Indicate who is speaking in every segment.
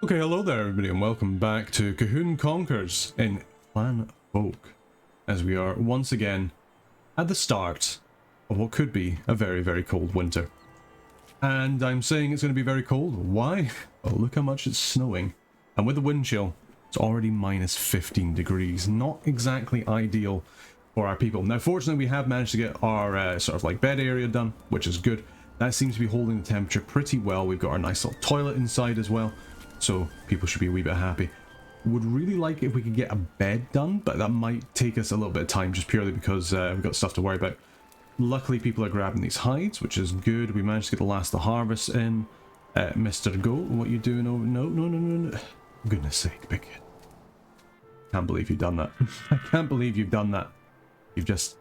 Speaker 1: Okay, hello there everybody and welcome back to Colquhoun Conquers in Clanfolk, as we are once again at the start of what could be a very, very cold winter. And I'm saying it's going to be very cold. Why? Well, look how much it's snowing. And with the wind chill, it's already minus 15 degrees. Not exactly ideal for our people. Now, fortunately, we have managed to get our sort of like bed area done, which is good. That seems to be holding the temperature pretty well. We've got our nice little toilet inside as well. So people should be a wee bit happy. Would really like if we could get a bed done, but that might take us a little bit of time just purely because we've got stuff to worry about. Luckily people are grabbing these hides, which is good. We managed to get the last of the harvest in. Mr. Goat, what are you doing over? No. Goodness sake, big kid. Can't believe you've done that. I can't believe you've done that. You've just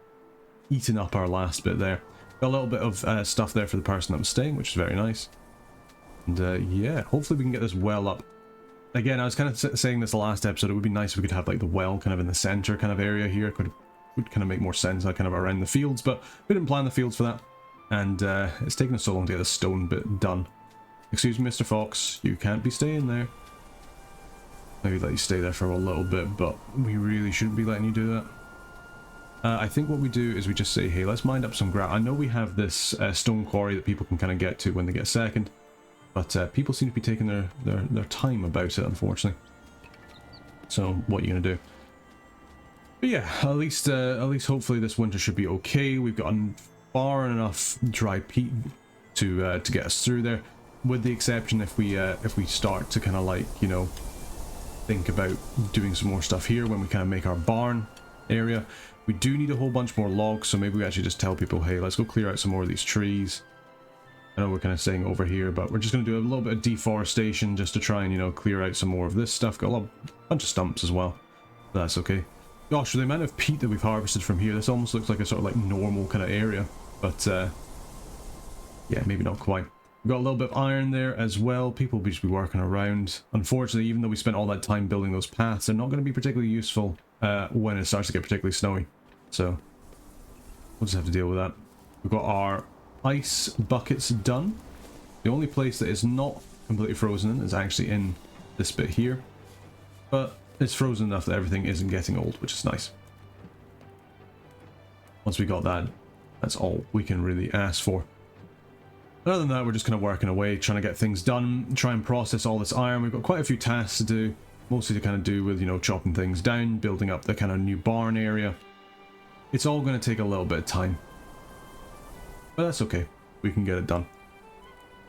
Speaker 1: eaten up our last bit there. Got a little bit of stuff there for the person that was staying, which is very nice. And yeah, hopefully we can get this well up. Again, I was kind of saying this the last episode, it would be nice if we could have like the well kind of in the center kind of area here. Would kind of make more sense, like kind of around the fields, but we didn't plan the fields for that. And it's taken us so long to get the stone bit done. Excuse me, Mr. Fox, you can't be staying there. Maybe let you stay there for a little bit, but we really shouldn't be letting you do that. I think what we do is we just say, hey, let's mine up some ground. I know we have this stone quarry that people can kind of get to when they get a second. But people seem to be taking their time about it, unfortunately. So what are you going to do? But yeah, at least hopefully this winter should be okay. We've got far enough dry peat to get us through there, with the exception if we start to kind of like, you know, think about doing some more stuff here when we kind of make our barn area. We do need a whole bunch more logs, so maybe we actually just tell people, hey, let's go clear out some more of these trees. I know we're kind of saying over here, but we're just going to do a little bit of deforestation just to try and, you know, clear out some more of this stuff. Got a bunch of stumps as well. But that's okay. Gosh, the amount of peat that we've harvested from here, this almost looks like a sort of like normal kind of area. But yeah, maybe not quite. We've got a little bit of iron there as well. People will just be working around. Unfortunately, even though we spent all that time building those paths, they're not going to be particularly useful when it starts to get particularly snowy. So we'll just have to deal with that. We've got our ice buckets done. The only place that is not completely frozen in is actually in this bit here, but it's frozen enough that everything isn't getting old, which is nice. Once we got that, that's all we can really ask for. Other than that, we're just kind of working away, trying to get things done, try and process all this iron. We've got quite a few tasks to do, mostly to kind of do with, you know, chopping things down, building up the kind of new barn area. It's all going to take a little bit of time. But that's okay, we can get it done.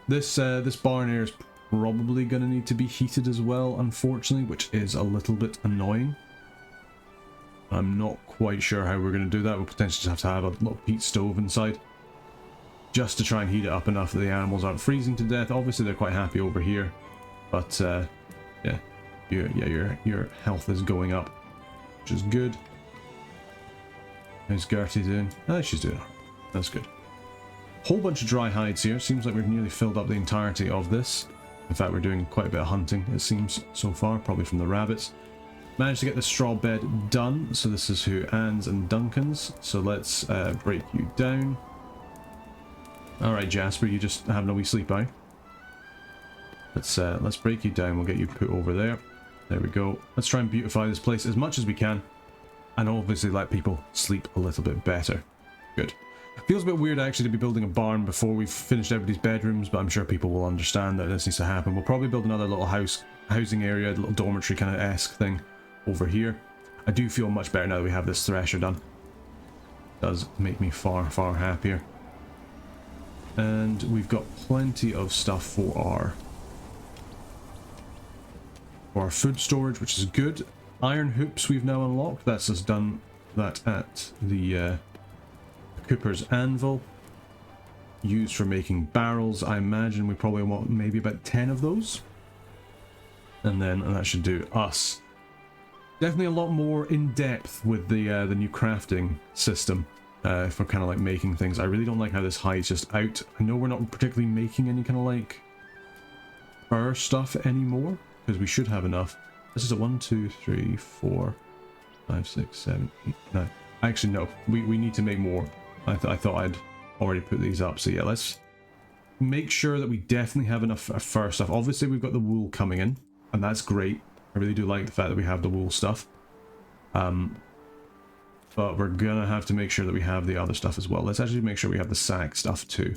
Speaker 1: This barn area is probably going to need to be heated as well, unfortunately, which is a little bit annoying. I'm not quite sure how we're going to do that. We'll potentially just have to have a little peat stove inside, just to try and heat it up enough that the animals aren't freezing to death. Obviously they're quite happy over here, but yeah, your health is going up, which is good. How's Gertie doing? Ah, she's doing alright. That's good. Whole bunch of dry hides here. Seems like we've nearly filled up the entirety of this. In fact, we're doing quite a bit of hunting, it seems, so far, probably from the rabbits. Managed to get the straw bed done, so this is who Anne's and Duncan's. So let's break you down. Alright, Jasper, you just having a wee sleep, eh? Let's break you down, we'll get you put over there. There we go. Let's try and beautify this place as much as we can, and obviously let people sleep a little bit better. Good. Feels a bit weird actually to be building a barn before we've finished everybody's bedrooms, but I'm sure people will understand that this needs to happen. We'll probably build another little housing area, a little dormitory kind of esque thing over here. I do feel much better now that we have this thresher done. It does make me far, far happier. And we've got plenty of stuff for our food storage, which is good. Iron hoops we've now unlocked. That's us done that at the Cooper's anvil, used for making barrels. I imagine we probably want maybe about 10 of those, and that should do us. Definitely a lot more in depth with the new crafting system for kind of like making things. I really don't like how this hide's just out. I know we're not particularly making any kind of like fur stuff anymore, because we should have enough. This is a 1, 2, 3, 4, 5, 6, 7, 8, 9. Actually, no, we need to make more. I thought I'd already put these up, so yeah, let's make sure that we definitely have enough fur stuff. Obviously we've got the wool coming in, and that's great. I really do like the fact that we have the wool stuff. But we're gonna have to make sure that we have the other stuff as well. Let's actually make sure we have the sack stuff too.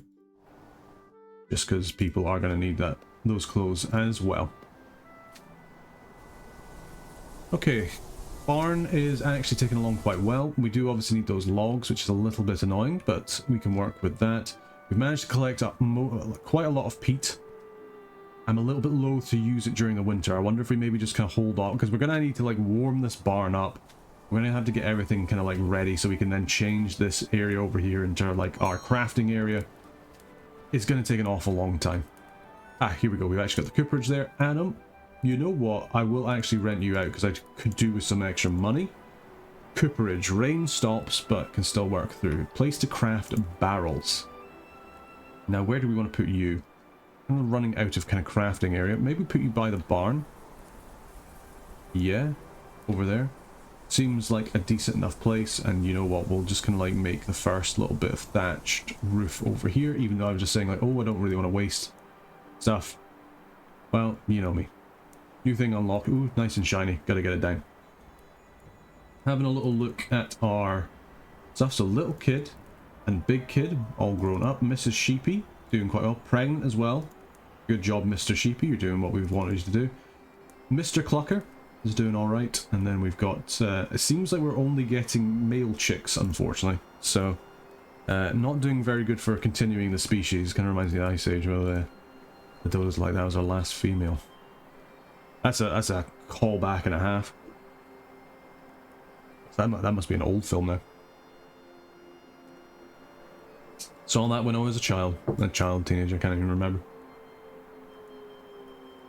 Speaker 1: Just because people are gonna need those clothes as well. Okay, barn is actually taking along quite well. We do obviously need those logs, which is a little bit annoying, but we can work with that. We've managed to collect up quite a lot of peat. I'm a little bit loath to use it during the winter. I wonder if we maybe just kind of hold on, because we're going to need to like warm this barn up. We're going to have to get everything kind of like ready so we can then change this area over here into like our crafting area. It's going to take an awful long time. Ah, here we go. We've actually got the cooperage there. Adam, you know what? I will actually rent you out because I could do with some extra money. Cooperage. Rain stops but can still work through. Place to craft barrels. Now, where do we want to put you? I'm running out of kind of crafting area. Maybe put you by the barn. Yeah, over there. Seems like a decent enough place, and you know what, we'll just kind of like make the first little bit of thatched roof over here, even though I was just saying like, oh, I don't really want to waste stuff. Well, you know me. New thing unlocked. Ooh, nice and shiny. Gotta get it down. Having a little look at our stuff. So little kid and big kid, all grown up. Mrs. Sheepy, doing quite well. Pregnant as well. Good job, Mr. Sheepy. You're doing what we've wanted you to do. Mr. Clucker is doing all right, and then we've got it seems like we're only getting male chicks, unfortunately, so not doing very good for continuing the species. Kind of reminds me of the Ice Age, where the does like that was our last female. That's a callback and a half. So that must be an old film now. Saw that when I was a child, teenager, I can't even remember.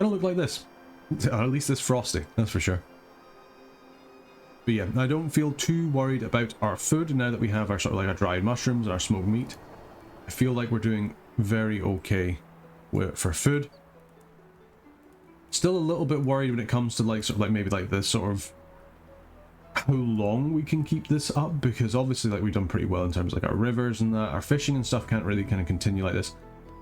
Speaker 1: It'll look like this. Or at least it's frosty, that's for sure. But yeah, I don't feel too worried about our food now that we have our sort of like our dried mushrooms and our smoked meat. I feel like we're doing very okay for food. Still a little bit worried when it comes to like sort of like maybe like this sort of how long we can keep this up, because obviously like we've done pretty well in terms of like our rivers and that. Our fishing and stuff can't really kind of continue like this.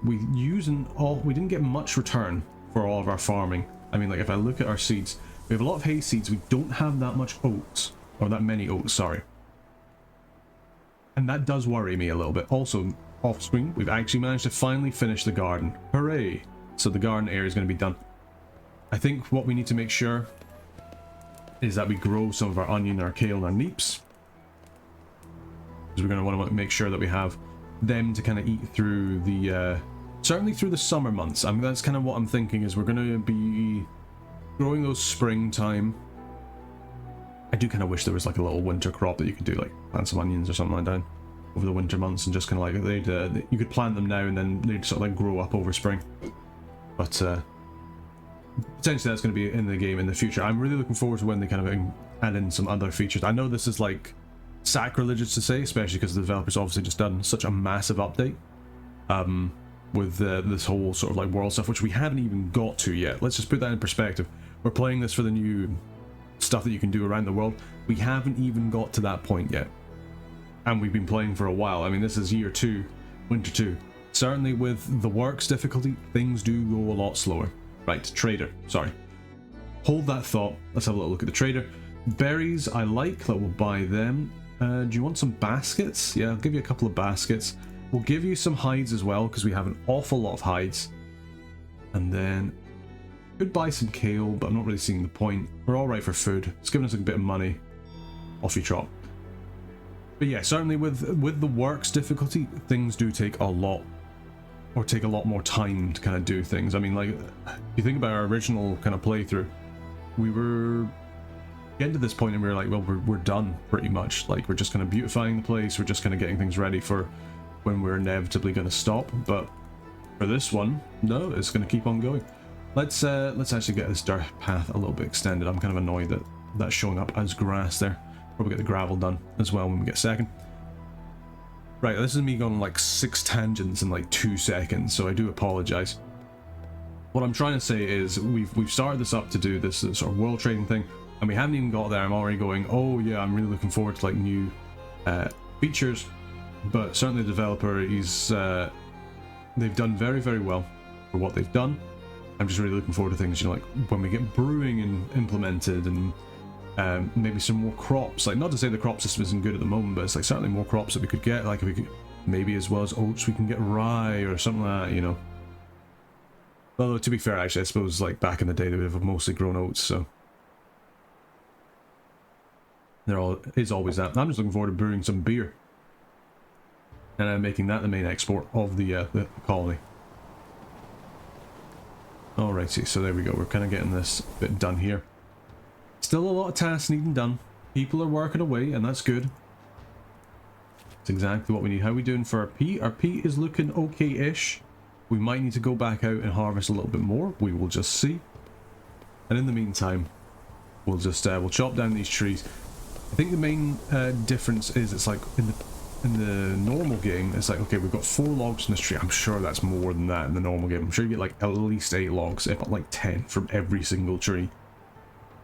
Speaker 1: We didn't get much return for all of our farming. I mean, like, if I look at our seeds, we have a lot of hay seeds. We don't have that much oats, or that many oats, sorry. And that does worry me a little bit. Also, off screen, we've actually managed to finally finish the garden. Hooray! So the garden area is going to be done. I think what we need to make sure is that we grow some of our onion, our kale, and our neeps. Because we're going to want to make sure that we have them to kind of eat through the... certainly through the summer months. I mean, that's kind of what I'm thinking, is we're going to be growing those springtime. I do kind of wish there was like a little winter crop that you could do, like plant some onions or something like that over the winter months, and just kind of like you could plant them now and then they'd sort of like grow up over spring. But potentially that's going to be in the game in the future. I'm really looking forward to when they kind of add in some other features. I know this is like sacrilegious to say, especially because the developers obviously just done such a massive update. With this whole sort of like world stuff, which we haven't even got to yet. Let's just put that in perspective. We're playing this for the new stuff that you can do around the world. We haven't even got to that point yet. And we've been playing for a while. I mean, this is year 2, winter 2. Certainly with the works difficulty, things do go a lot slower. Right, trader, sorry. Hold that thought. Let's have a little look at the trader. Berries I like, that we'll buy them. Do you want some baskets? Yeah, I'll give you a couple of baskets. We'll give you some hides as well, because we have an awful lot of hides. And then, could buy some kale, but I'm not really seeing the point. We're alright for food. It's giving us a bit of money. Off you trot. But yeah, certainly with the works difficulty, things do take a lot more time to kind of do things. I mean, like, if you think about our original kind of playthrough, we were getting to this point and we were like, well, we're done pretty much. Like, we're just kind of beautifying the place. We're just kind of getting things ready for when we're inevitably going to stop. But for this one, no, it's going to keep on going. Let's actually get this dirt path a little bit extended. I'm kind of annoyed that that's showing up as grass there. Probably get the gravel done as well when we get a second. Right, this is me going like 6 tangents in like 2 seconds, so I do apologize. What I'm trying to say is we've started this up to do this sort of world trading thing, and we haven't even got there. I'm already going, oh yeah, I'm really looking forward to like new features. But certainly the developer, they've done very, very well for what they've done. I'm just really looking forward to things, you know, like when we get brewing implemented and maybe some more crops. Like, not to say the crop system isn't good at the moment, but it's like certainly more crops that we could get. Like if we could, maybe as well as oats, we can get rye or something like that, you know. Although to be fair, actually, I suppose like back in the day they would have mostly grown oats, so there is always that. I'm just looking forward to brewing some beer and making that the main export of the colony. Alrighty, so there we go. We're kind of getting this bit done here. Still a lot of tasks needing done. People are working away, and that's good. It's exactly what we need. How are we doing for our peat? Our peat is looking okay-ish. We might need to go back out and harvest a little bit more. We will just see. And in the meantime, we'll just we'll chop down these trees. I think the main difference is it's like in the normal game, it's like, okay, we've got 4 logs from this tree. I'm sure that's more than that in the normal game. I'm sure you get like at least 8 logs, if not like 10 from every single tree.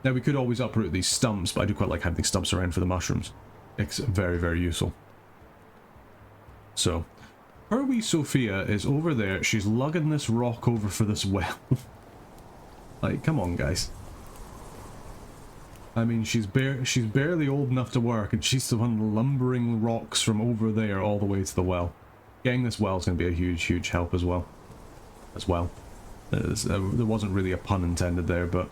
Speaker 1: Now we could always uproot these stumps, but I do quite like having these stumps around for the mushrooms. It's very, very useful. So, our wee Sophia is over there. She's lugging this rock over for this well. Like, come on, guys. I mean, she's barely old enough to work, and she's the one lumbering rocks from over there all the way to the well. Getting this well is going to be a huge, huge help as well. There wasn't really a pun intended there, but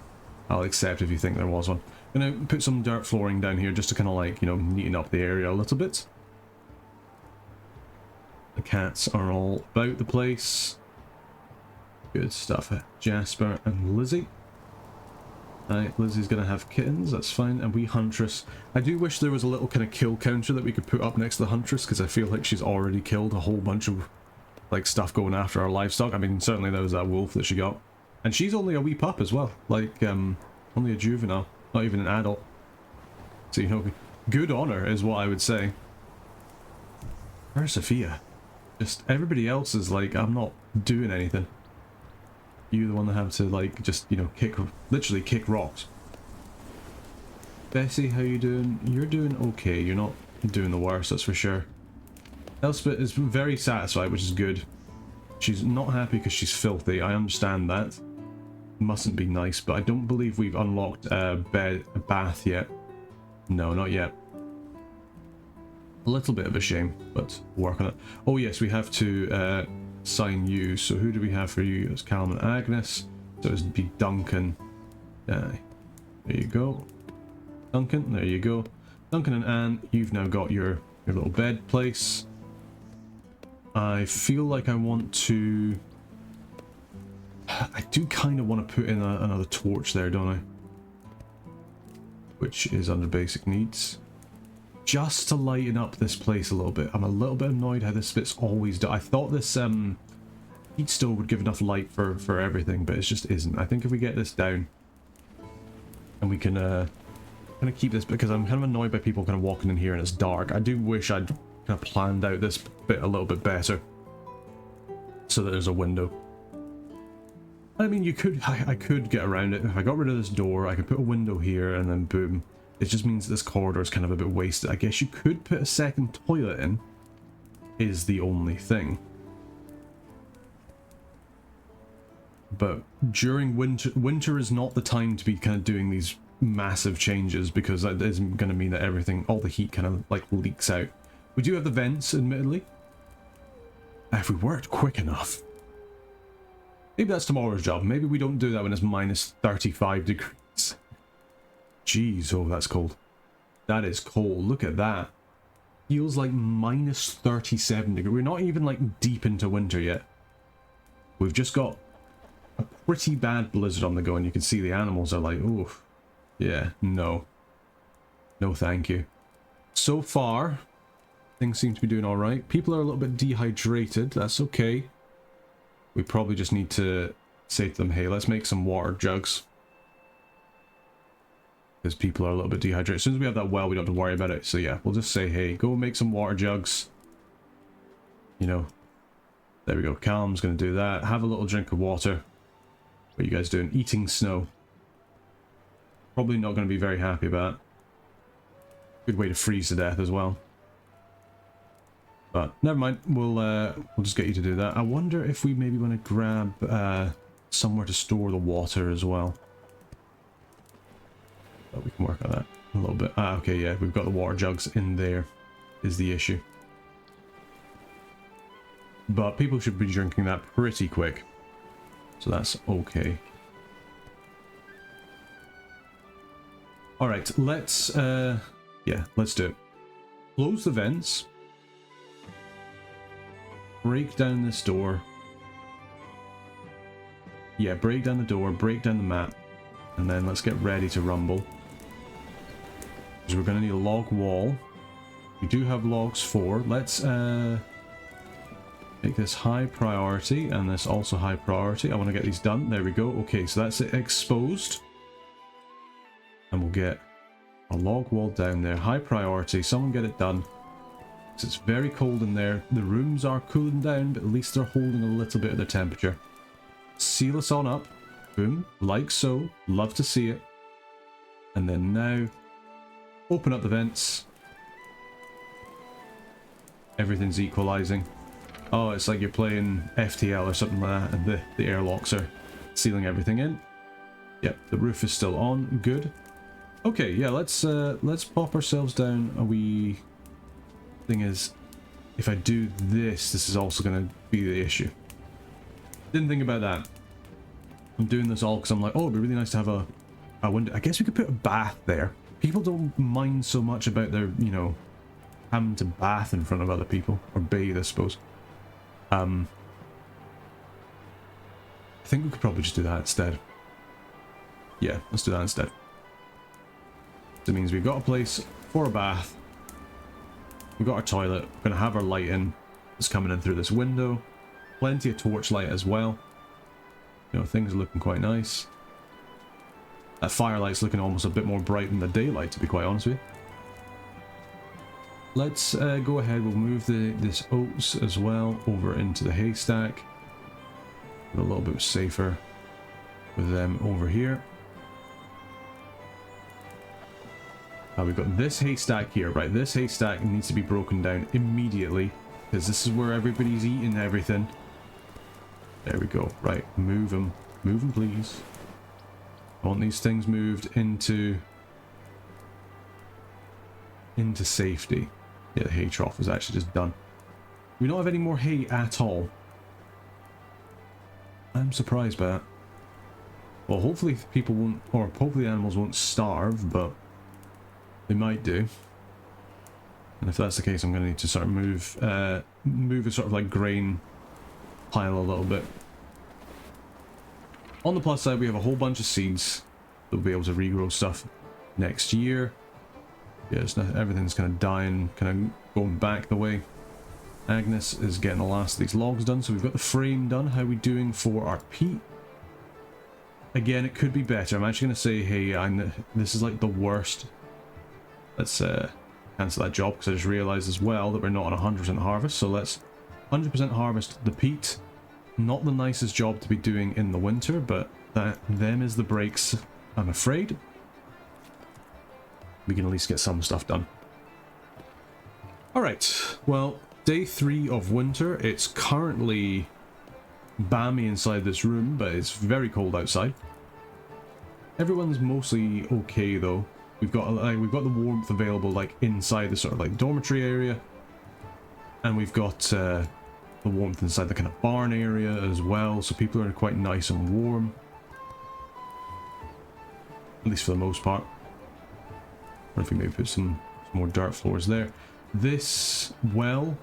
Speaker 1: I'll accept if you think there was one. I'm going to put some dirt flooring down here just to kind of like, you know, neaten up the area a little bit. The cats are all about the place. Good stuff. Jasper and Lizzie. Right, Lizzie's gonna have kittens, that's fine, and we Huntress. I do wish there was a little kind of kill counter that we could put up next to the Huntress, because I feel like she's already killed a whole bunch of like stuff going after our livestock. I mean, certainly there was that wolf that she got. And she's only a wee pup as well, like only a juvenile, not even an adult. So, you know, good on her is what I would say. Where's Sophia? Just everybody else is like, I'm not doing anything. You the one that have to like just, you know, literally kick rocks. Bessie, how you doing? You're doing okay. You're not doing the worst, that's for sure. Elspeth is very satisfied, which is good. She's not happy because she's filthy. I understand that. Mustn't be nice, but I don't believe we've unlocked a bath yet. No, not yet. A little bit of a shame, but we'll work on it. Oh yes, we have to sign you. So who do we have for you? It's Callum and Agnes. So it'd be Duncan. There you go. Duncan, there you go. Duncan and Anne, you've now got your little bed place. I feel like I want to... I do kind of want to put in another torch there, don't I? Which is under basic needs. Just to lighten up this place a little bit. I'm a little bit annoyed how this bit's always done. I thought this heat stove would give enough light for everything, but it just isn't. I think if we get this down and we can kind of keep this, because I'm kind of annoyed by people kind of walking in here and it's dark. I do wish I'd kind of planned out this bit a little bit better so that there's a window. I mean, I could get around it. If I got rid of this door, I could put a window here and then boom. It just means this corridor is kind of a bit wasted. I guess you could put a second toilet in, is the only thing. But during winter is not the time to be kind of doing these massive changes, because that is going to mean that everything, all the heat kind of like leaks out. We do have the vents, admittedly. If we worked quick enough. Maybe that's tomorrow's job. Maybe we don't do that when it's minus 35 degrees. Jeez, oh, that's cold. That is cold. Look at that. Feels like minus 37 degrees. We're not even like deep into winter yet. We've just got a pretty bad blizzard on the go, and you can see the animals are like, oh, yeah, no. No, thank you. So far, things seem to be doing all right. People are a little bit dehydrated. That's okay. We probably just need to say to them, hey, let's make some water jugs. Because people are a little bit dehydrated. As soon as we have that well, we don't have to worry about it. So yeah, we'll just say, hey, go make some water jugs. You know, there we go. Callum's going to do that. Have a little drink of water. What are you guys doing? Eating snow. Probably not going to be very happy about it. Good way to freeze to death as well. But never mind. We'll just get you to do that. I wonder if we maybe want to grab somewhere to store the water as well. But we can work on that a little bit. Ah, okay, yeah, we've got the water jugs in there is the issue. But people should be drinking that pretty quick. So that's okay. Alright, let's yeah, let's do it. Close the vents. Break down this door. Yeah, break down the door, break down the map. And then let's get ready to rumble. Because we're going to need a log wall. We do have logs for. Let's make this high priority and this also high priority. I want to get these done. There we go. Okay, so that's it exposed. And we'll get a log wall down there. High priority. Someone get it done. Because it's very cold in there. The rooms are cooling down, but at least they're holding a little bit of their temperature. Seal us on up. Boom. Like so. Love to see it. And then now, open up the vents. Everything's equalizing. Oh, it's like you're playing FTL or something like that, and the airlocks are sealing everything in. Yep, the roof is still on. Good. Okay, yeah, let's pop ourselves down a wee... Thing is, if I do this, this is also going to be the issue. Didn't think about that. I'm doing this all because I'm like, oh, it'd be really nice to have a window. I guess we could put a bath there. People don't mind so much about their, you know, having to bath in front of other people. Or bathe, I suppose. I think we could probably just do that instead. Yeah, let's do that instead. That means we've got a place for a bath. We've got our toilet. We're going to have our light in. It's coming in through this window. Plenty of torchlight as well. You know, things are looking quite nice. That firelight's looking almost a bit more bright than the daylight, to be quite honest with you. Let's go ahead. We'll move this oats as well over into the haystack. A little bit safer with them over here. We've got this haystack here, right? This haystack needs to be broken down immediately because this is where everybody's eating everything. There we go. Right, move them. Move them, please. I want these things moved into safety. Yeah, the hay trough is actually just done. We don't have any more hay at all. I'm surprised by that. Well, hopefully people won't, or hopefully the animals won't starve, but they might do. And if that's the case, I'm going to need to sort of move a sort of like grain pile a little bit. On the plus side, we have a whole bunch of seeds that we'll be able to regrow stuff next year. Yeah, it's not, everything's kind of dying, kind of going back the way. Agnes is getting the last of these logs done, so we've got the frame done. How are we doing for our peat? Again, it could be better. I'm actually going to say, hey, this is like the worst. Let's cancel that job because I just realized as well that we're not on 100% harvest. So let's 100% harvest the peat. Not the nicest job to be doing in the winter, but them is the breaks, I'm afraid. We can at least get some stuff done. Alright, well, day 3 of winter. It's currently balmy inside this room, but it's very cold outside. Everyone's mostly okay though. We've got the warmth available like inside the sort of like dormitory area, and we've got the warmth inside the kind of barn area as well. So people are quite nice and warm, at least for the most part. Or if we maybe put some more dirt floors there. This well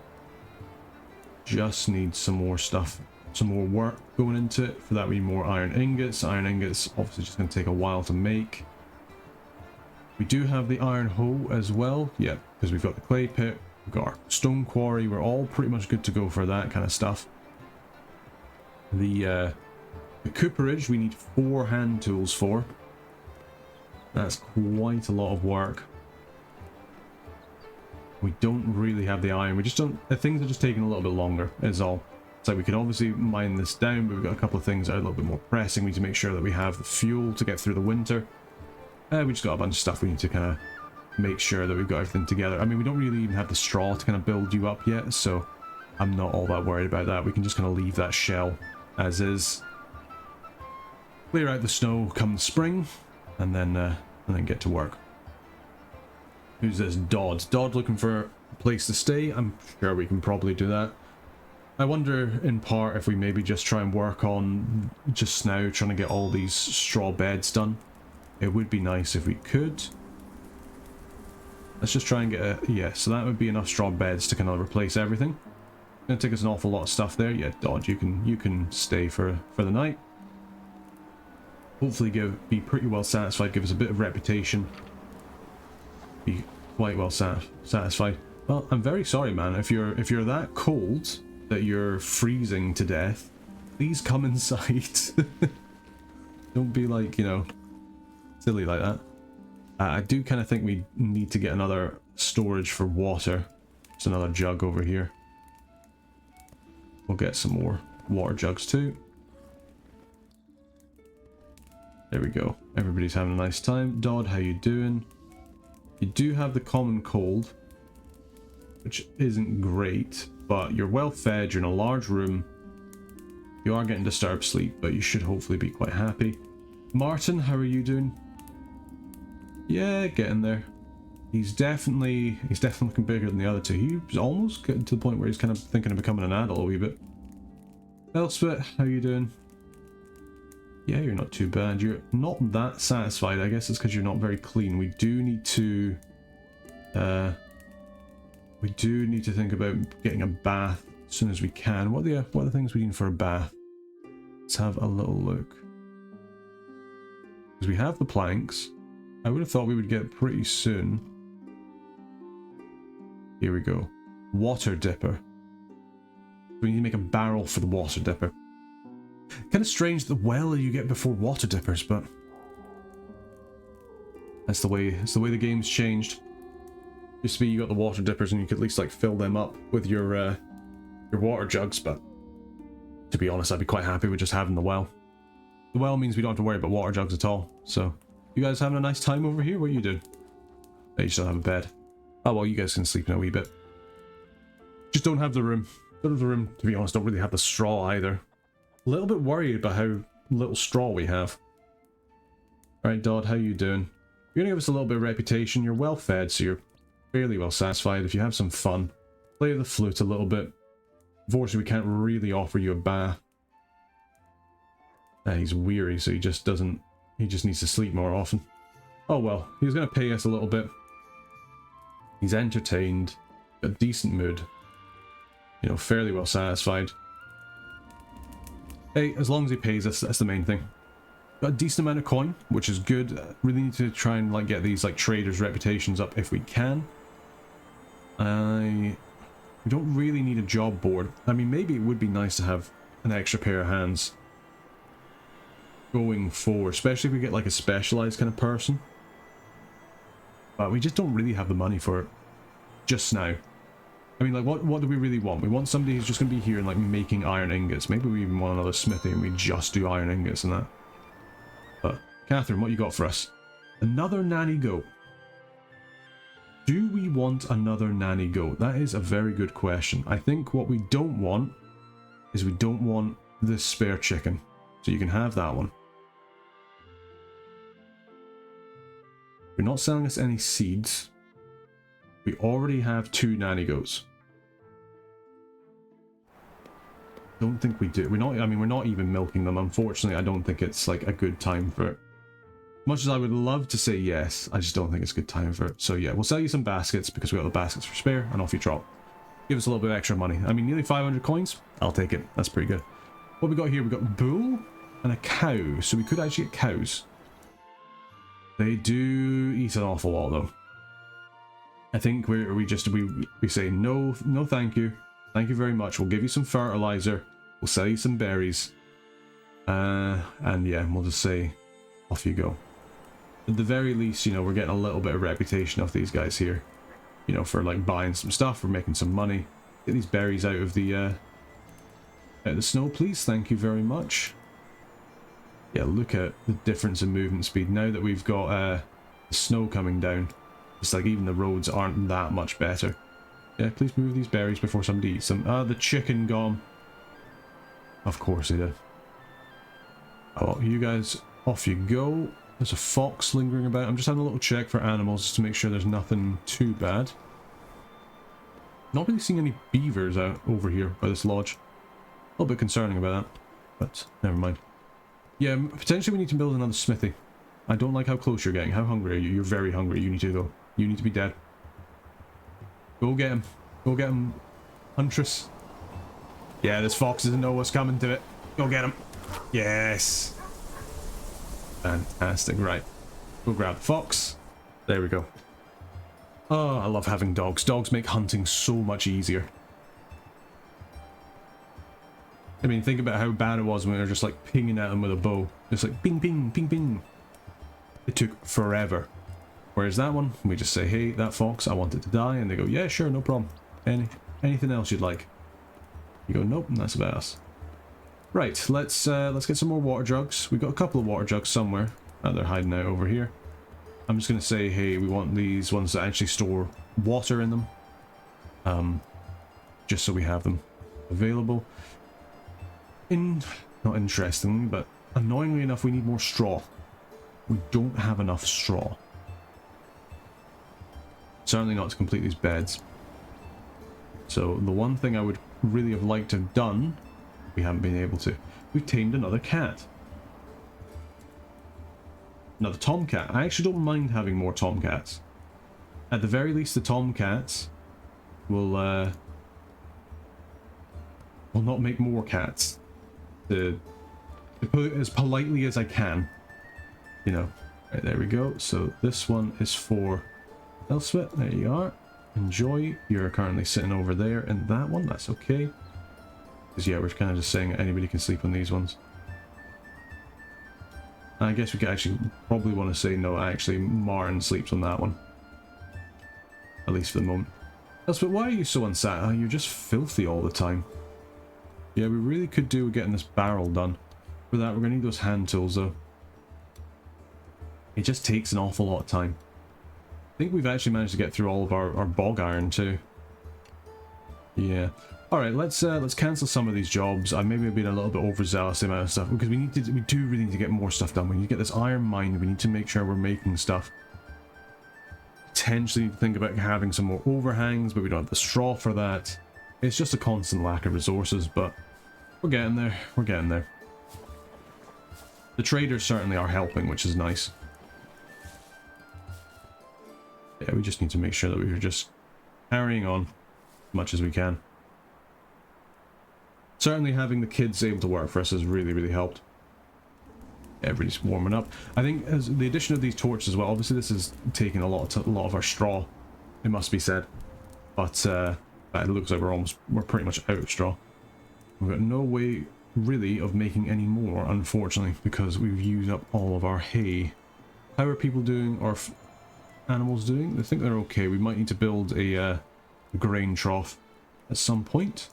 Speaker 1: just needs some more stuff, some more work going into it. For that we need more iron ingots. Iron ingots obviously just going to take a while to make. We do have the iron hoe as well, yeah, because we've got the clay pit, we've got our stone quarry. We're all pretty much good to go for that kind of stuff. The cooperage we need 4 hand tools for. That's quite a lot of work. We don't really have the iron. We just don't. Things are just taking a little bit longer, is all. So we can obviously mine this down, but we've got a couple of things that are a little bit more pressing. We need to make sure that we have the fuel to get through the winter. We just got a bunch of stuff we need to kind of make sure that we've got everything together. I mean, we don't really even have the straw to kind of build you up yet, so I'm not all that worried about that. We can just kind of leave that shell as is. clear out the snow come spring, and then get to work. Who's this? Dodd. Dodd looking for a place to stay. I'm sure we can probably do that. I wonder in part if we maybe just try and work on just now trying to get all these straw beds done. It would be nice if we could. Let's just try and get a... yeah, so that would be enough straw beds to kind of replace everything. Gonna take us an awful lot of stuff there. Yeah, Dodd, you can stay for the night. Hopefully be pretty well satisfied, give us a bit of reputation. Be quite well satisfied. Well, I'm very sorry, man. If you're that cold that you're freezing to death, please come inside. Don't be like, you know, silly like that. I do kind of think we need to get another storage for water. There's another jug over here. We'll get some more water jugs too. There we go. Everybody's having a nice time. Dodd, how you doing? You do have the common cold, which isn't great, but you're well fed, you're in a large room. You are getting disturbed sleep, but you should hopefully be quite happy. Martin, how are you doing? Yeah, getting there. He's definitely looking bigger than the other two. He's almost getting to the point where he's kind of thinking of becoming an adult a wee bit. Elspeth, how you doing? Yeah, you're not too bad. You're not that satisfied. I guess it's because you're not very clean. We do need to think about getting a bath as soon as we can. What are the things we need for a bath? Let's have a little look. Because we have the planks. I would have thought we would get pretty soon. Here we go. Water dipper. We need to make a barrel for the water dipper. Kind of strange the well you get before water dippers, but that's the way the game's changed. Used to be you got the water dippers and you could at least like fill them up with your water jugs, but to be honest, I'd be quite happy with just having the well. The well means we don't have to worry about water jugs at all. So, you guys having a nice time over here? What are you doing? Oh, you still have a bed. Oh well, you guys can sleep in a wee bit. Just don't have the room. Don't have the room, to be honest. Don't really have the straw either. A little bit worried about how little straw we have. Alright, Dodd, how you doing? You're gonna give us a little bit of reputation. You're well fed, so you're fairly well satisfied. If you have some fun, play the flute a little bit. Unfortunately, we can't really offer you a bath. He's weary, so he just needs to sleep more often. Oh well, he's gonna pay us a little bit. He's entertained, got a decent mood. You know, fairly well satisfied. Hey, as long as he pays us, that's the main thing. Got a decent amount of coin, which is good. Really need to try and like get these like traders' reputations up if we can. We don't really need a job board. I mean, maybe it would be nice to have an extra pair of hands going forward, especially if we get like a specialized kind of person. But we just don't really have the money for it just now. I mean, like, what do we really want? We want somebody who's just going to be here and like making iron ingots. Maybe we even want another smithy and we just do iron ingots and that. But Catherine, what you got for us? Another nanny goat. Do we want another nanny goat? That is a very good question. I think what we don't want is we don't want this spare chicken. So you can have that one. You're not selling us any seeds. We already have 2 nanny goats. Don't think we do. We're not even milking them. Unfortunately, I don't think it's like a good time for it. Much as I would love to say yes, I just don't think it's a good time for it. So yeah, we'll sell you some baskets because we got the baskets for spare, and off you trot. Give us a little bit of extra money. I mean, nearly 500 coins. I'll take it. That's pretty good. What we got here? We got bull and a cow. So we could actually get cows. They do eat an awful lot though. I think we say no thank you. Thank you very much. We'll give you some fertilizer. We'll sell you some berries. And yeah, we'll just say off you go. At the very least, you know, we're getting a little bit of reputation off these guys here. You know, for like buying some stuff, we're making some money. Get these berries out of the snow, please. Thank you very much. Yeah, look at the difference in movement speed now that we've got the snow coming down. It's like even the roads aren't that much better. Yeah, please move these berries before somebody eats them. Ah, the chicken gone. Of course he did. Oh, you guys, off you go. There's a fox lingering about. I'm just having a little check for animals just to make sure there's nothing too bad. Not really seeing any beavers out over here by this lodge. A little bit concerning about that, but never mind. Yeah, potentially we need to build another smithy. I don't like how close you're getting. How hungry are you? You're very hungry. You need to go. You need to be dead. Go get him. Go get him, Huntress. Yeah, this fox doesn't know what's coming to it. Go get him. Yes. Fantastic. Right. Go grab the fox. There we go. Oh, I love having dogs. Dogs make hunting so much easier. I mean, think about how bad it was when we were just like pinging at them with a bow. Just like ping, ping, ping, ping. It took forever. Whereas that one, we just say, hey, that fox, I want it to die. And they go, yeah, sure, no problem. Anything else you'd like? You go, nope, that's about us. Right, let's get some more water jugs. We've got a couple of water jugs somewhere. They're hiding out over here. I'm just going to say, hey, we want these ones that actually store water in them. Just so we have them available. Not interestingly, but annoyingly enough, we need more straw. We don't have enough straw. Certainly not to complete these beds. So the one thing I would really have liked to have done, we haven't been able to. We've tamed another cat. Another tomcat. I actually don't mind having more tomcats. At the very least, the tomcats will not make more cats. To put it as politely as I can. You know. Right, there we go. So this one is for Elspeth. There you are. Enjoy. You're currently sitting over there in that one. That's okay. Because yeah, we're kind of just saying that anybody can sleep on these ones. I guess we could actually probably want to say no, actually Martin sleeps on that one. At least for the moment. Elspeth, why are you so unsat? Oh, you're just filthy all the time. Yeah, we really could do with getting this barrel done. For that, we're going to need those hand tools though. It just takes an awful lot of time. I think we've actually managed to get through all of our bog iron too. Yeah. Alright, let's cancel some of these jobs. I maybe have been a little bit overzealous the amount of stuff because we do really need to get more stuff done. We need to get this iron mine. We need to make sure we're making stuff. Potentially need to think about having some more overhangs, but we don't have the straw for that. It's just a constant lack of resources, but we're getting there. We're getting there. The traders certainly are helping, which is nice. Yeah, we just need to make sure that we're just carrying on as much as we can. Certainly having the kids able to work for us has really, really helped. Everybody's warming up. I think as the addition of these torches as well, obviously this is taking a lot of our straw, it must be said. But it looks like we're pretty much out of straw. We've got no way really of making any more, unfortunately, because we've used up all of our hay. How are people doing, or animals doing? I think they're okay. We might need to build a grain trough at some point.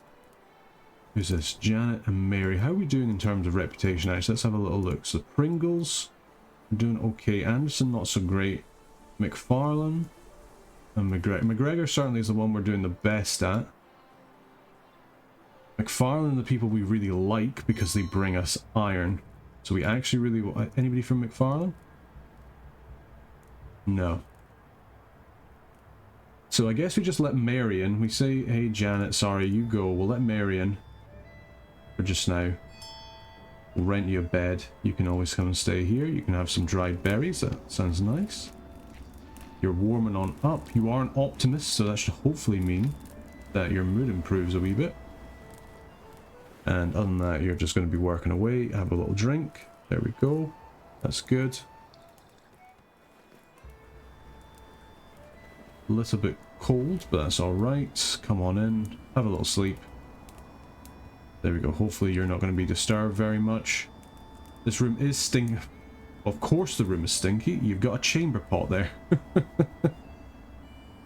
Speaker 1: Who's this? Janet and Mary. How are we doing in terms of reputation? Actually, let's have a little look. So Pringles, we're doing okay. Anderson, not so great. McFarlane and McGregor certainly is the one we're doing the best at. McFarlane, the people we really like because they bring us iron. So we actually really want... Anybody from McFarlane? No. So I guess we just let Mary in. We say, hey Janet, sorry, you go. We'll let Mary in for just now. We'll rent you a bed. You can always come and stay here. You can have some dried berries. That sounds nice. You're warming on up. You are an optimist, so that should hopefully mean that your mood improves a wee bit. And other than that, you're just going to be working away. Have a little drink. There we go. That's good. A little bit cold, but that's alright. Come on in. Have a little sleep. There we go. Hopefully you're not going to be disturbed very much. This room is stinky. Of course the room is stinky. You've got a chamber pot there.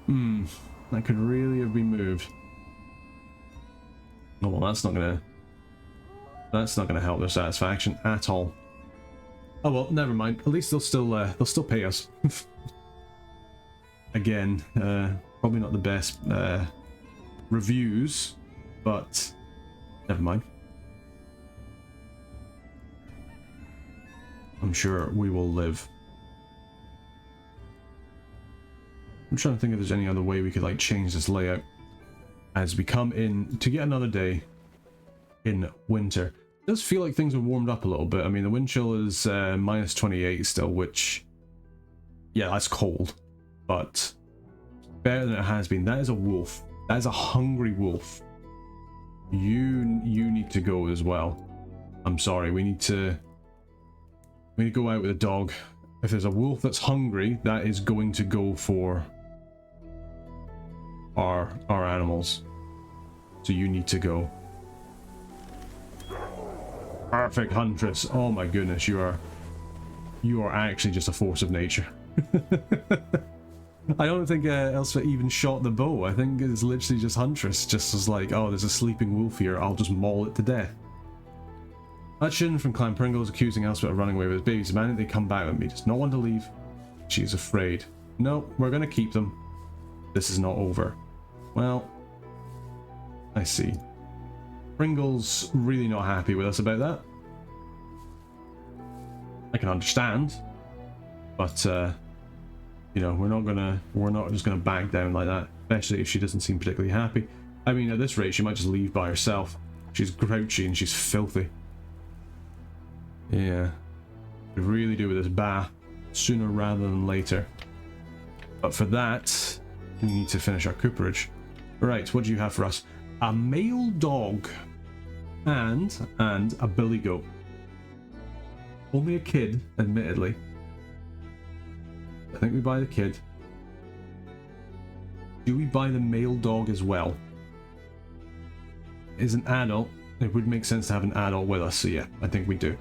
Speaker 1: That could really have been moved. Oh well, that's not gonna help their satisfaction at all. Oh well, never mind. At least they'll still pay us. Again, probably not the best reviews, but never mind. I'm sure we will live. I'm trying to think if there's any other way we could like change this layout as we come in to get another day in winter. It does feel like things have warmed up a little bit. I mean, the wind chill is minus 28 still, which, yeah, that's cold, but better than it has been. That is a wolf. That is a hungry wolf. You need to go as well. I'm sorry, we need to go out with a dog. If there's a wolf that's hungry, that is going to go for our animals. So you need to go. Perfect huntress. Oh my goodness, you are actually just a force of nature. I don't think Elspeth even shot the bow. I think it's literally just huntress, just as like, oh, there's a sleeping wolf here, I'll just maul it to death. Hutchin from Clan Pringles accusing Elspeth of running away with his babies. The minute they come back with me, does not want to leave. She is afraid. No, we're going to keep them. This is not over. Well, I see. Pringle's really not happy with us about that. I can understand, but you know, we're not just gonna back down like that, especially if she doesn't seem particularly happy. I mean, at this rate, she might just leave by herself. She's grouchy and she's filthy. Yeah, we really do with this bath sooner rather than later. But for that, we need to finish our cooperage. Right, what do you have for us? A male dog and a billy goat. Only a kid, admittedly. I think we buy the kid. Do we buy the male dog as well? Is an adult. It would make sense to have an adult with us, so yeah, I think we do.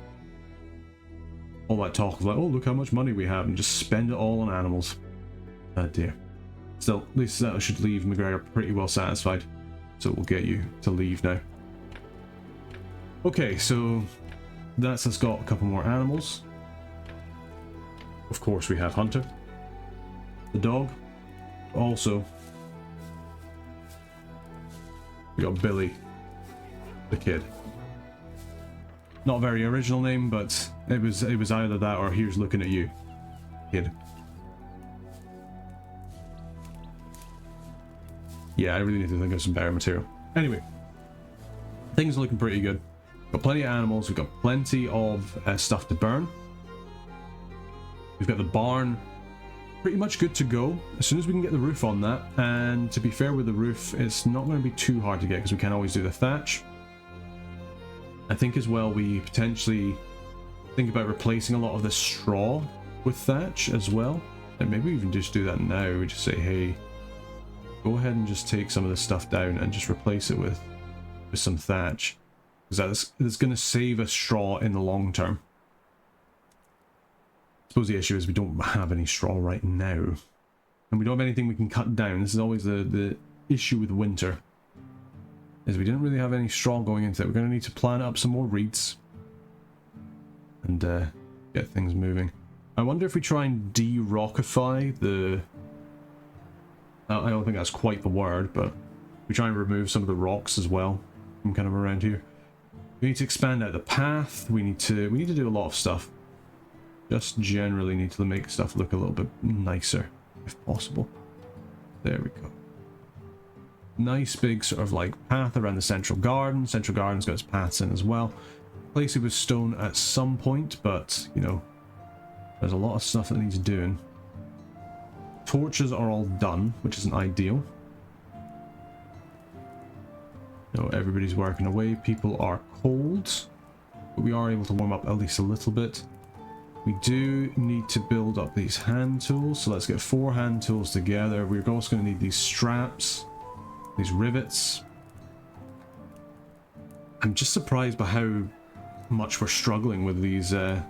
Speaker 1: All that talk of like, oh, look how much money we have, and just spend it all on animals. Oh dear. Still, at least that should leave McGregor pretty well satisfied. So we'll get you to leave now. Okay, so that's us got a couple more animals. Of course we have Hunter. The dog. Also, we got Billy, the kid. Not a very original name, but it was either that or here's looking at you, kid. Yeah, I really need to think of some better material. Anyway, things are looking pretty good. Got plenty of animals. We've got plenty of stuff to burn. We've got the barn pretty much good to go as soon as we can get the roof on that. And to be fair with the roof, it's not going to be too hard to get because we can always do the thatch. I think as well we potentially think about replacing a lot of the straw with thatch as well. And maybe we even just do that now. We just say, hey, go ahead and just take some of this stuff down and just replace it with some thatch. Because that's going to save us straw in the long term. I suppose the issue is we don't have any straw right now. And we don't have anything we can cut down. This is always the issue with winter. Is we didn't really have any straw going into it. We're going to need to plant up some more reeds. And get things moving. I wonder if we try and de-rockify the... I don't think that's quite the word, but we try and remove some of the rocks as well from kind of around here. We need to expand out the path. We need to do a lot of stuff. Just generally need to make stuff look a little bit nicer, if possible. There we go. Nice big sort of like path around the central garden. Central garden's got its paths in as well. Place it with stone at some point, but you know, there's a lot of stuff that needs doing. Torches are all done, which isn't ideal. No, everybody's working away. People are cold, but we are able to warm up at least a little bit. We do need to build up these hand tools, so let's get 4 hand tools together. We're also going to need these straps, these rivets. I'm just surprised by how much we're struggling with these iron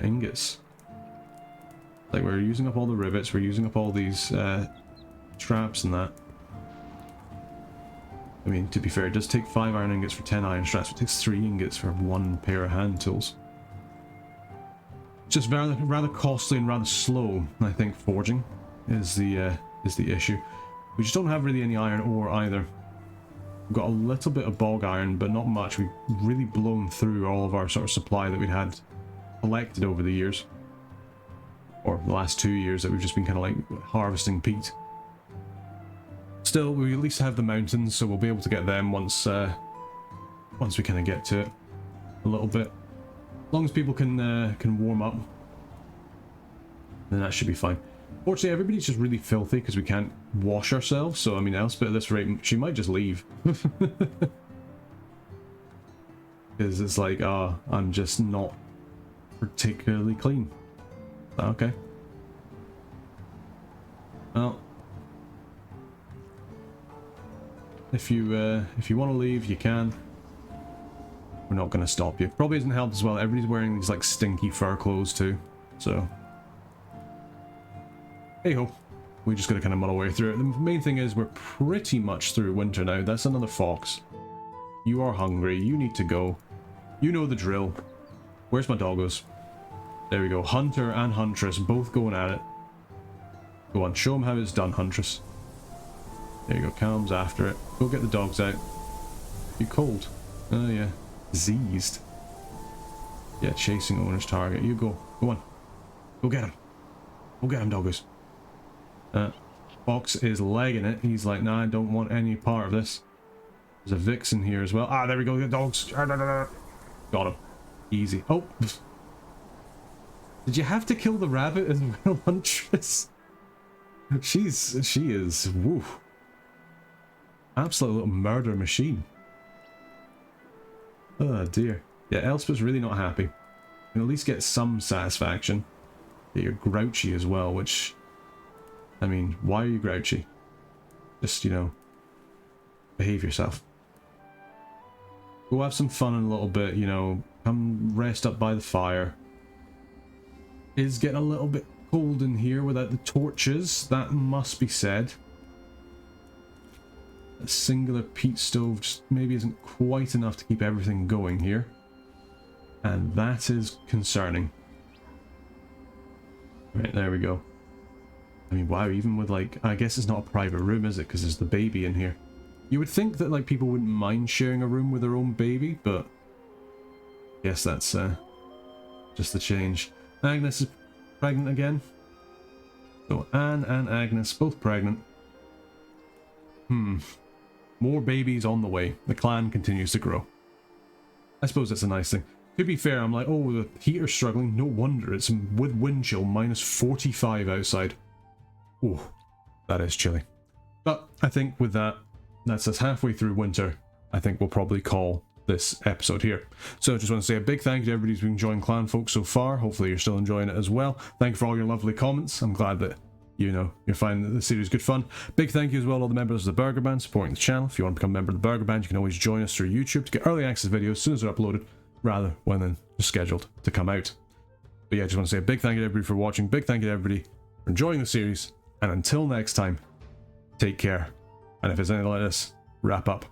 Speaker 1: ingots. Like, we're using up all the rivets, we're using up all these straps and that. I mean, to be fair, it does take 5 iron ingots for 10 iron straps. It takes 3 ingots for 1 pair of hand tools. Just rather costly and rather slow, I think. Forging is the issue. We just don't have really any iron ore either. We've got a little bit of bog iron, but not much. We've really blown through all of our sort of supply that we'd had collected over the years. Or the last 2 years that we've just been kind of like harvesting peat. Still, we at least have the mountains, so we'll be able to get them once we kind of get to it a little bit. As long as people can warm up, then that should be fine. Fortunately, everybody's just really filthy because we can't wash ourselves, so I mean, Elspeth at this rate, she might just leave. Because it's like, I'm just not particularly clean. Okay. Well, if you want to leave, you can. We're not going to stop you. Probably isn't helped as well. Everybody's wearing these like stinky fur clothes too, so hey ho. We just got to kind of muddle our way through it. The main thing is we're pretty much through winter now. That's another fox. You are hungry. You need to go. You know the drill. Where's my doggos? There we go. Hunter and Huntress both going at it. Go on, show them how it's done, Huntress. There you go. Calm's after it. Go get the dogs out. You cold? Oh yeah. Diseased. Yeah, chasing owner's target. You go. Go on. Go get him. Go get him, doggos. Fox is legging it. He's like, nah, I don't want any part of this. There's a vixen here as well. Ah, there we go. The dogs. Got him. Easy. Oh. Did you have to kill the rabbit as well, Huntress? She is, woo. Absolute little murder machine. Oh dear. Yeah, Elspeth's really not happy. You can at least get some satisfaction. Yeah, you're grouchy as well, which... I mean, why are you grouchy? Just, you know, behave yourself. Go have some fun in a little bit, you know, come rest up by the fire. It's getting a little bit cold in here without the torches, that must be said. A singular peat stove just maybe isn't quite enough to keep everything going here. And that is concerning. Right, there we go. I mean, wow, even with like, I guess it's not a private room, is it? Because there's the baby in here. You would think that like people wouldn't mind sharing a room with their own baby, but I guess that's just the change. Agnes is pregnant again. So Anne and Agnes both pregnant. More babies on the way. The clan continues to grow. I suppose that's a nice thing. To be fair, I'm like, oh, the heater's struggling. No wonder. It's with wind chill minus 45 outside. Ooh, that is chilly. But I think with that, that's us halfway through winter. I think we'll probably call this episode here. So I just want to say a big thank you to everybody who's been enjoying Clanfolk so far. Hopefully you're still enjoying it as well. Thank you for all your lovely comments. I'm glad that, you know, you're finding that the series is good fun. Big thank you as well to all the members of the Burger Band supporting the channel. If you want to become a member of the Burger Band, you can always join us through YouTube to get early access videos as soon as they're uploaded, rather when they're scheduled to come out. But yeah, I just want to say a big thank you to everybody for watching. Big thank you to everybody for enjoying the series. And until next time, take care. And if it's anything like this, wrap up.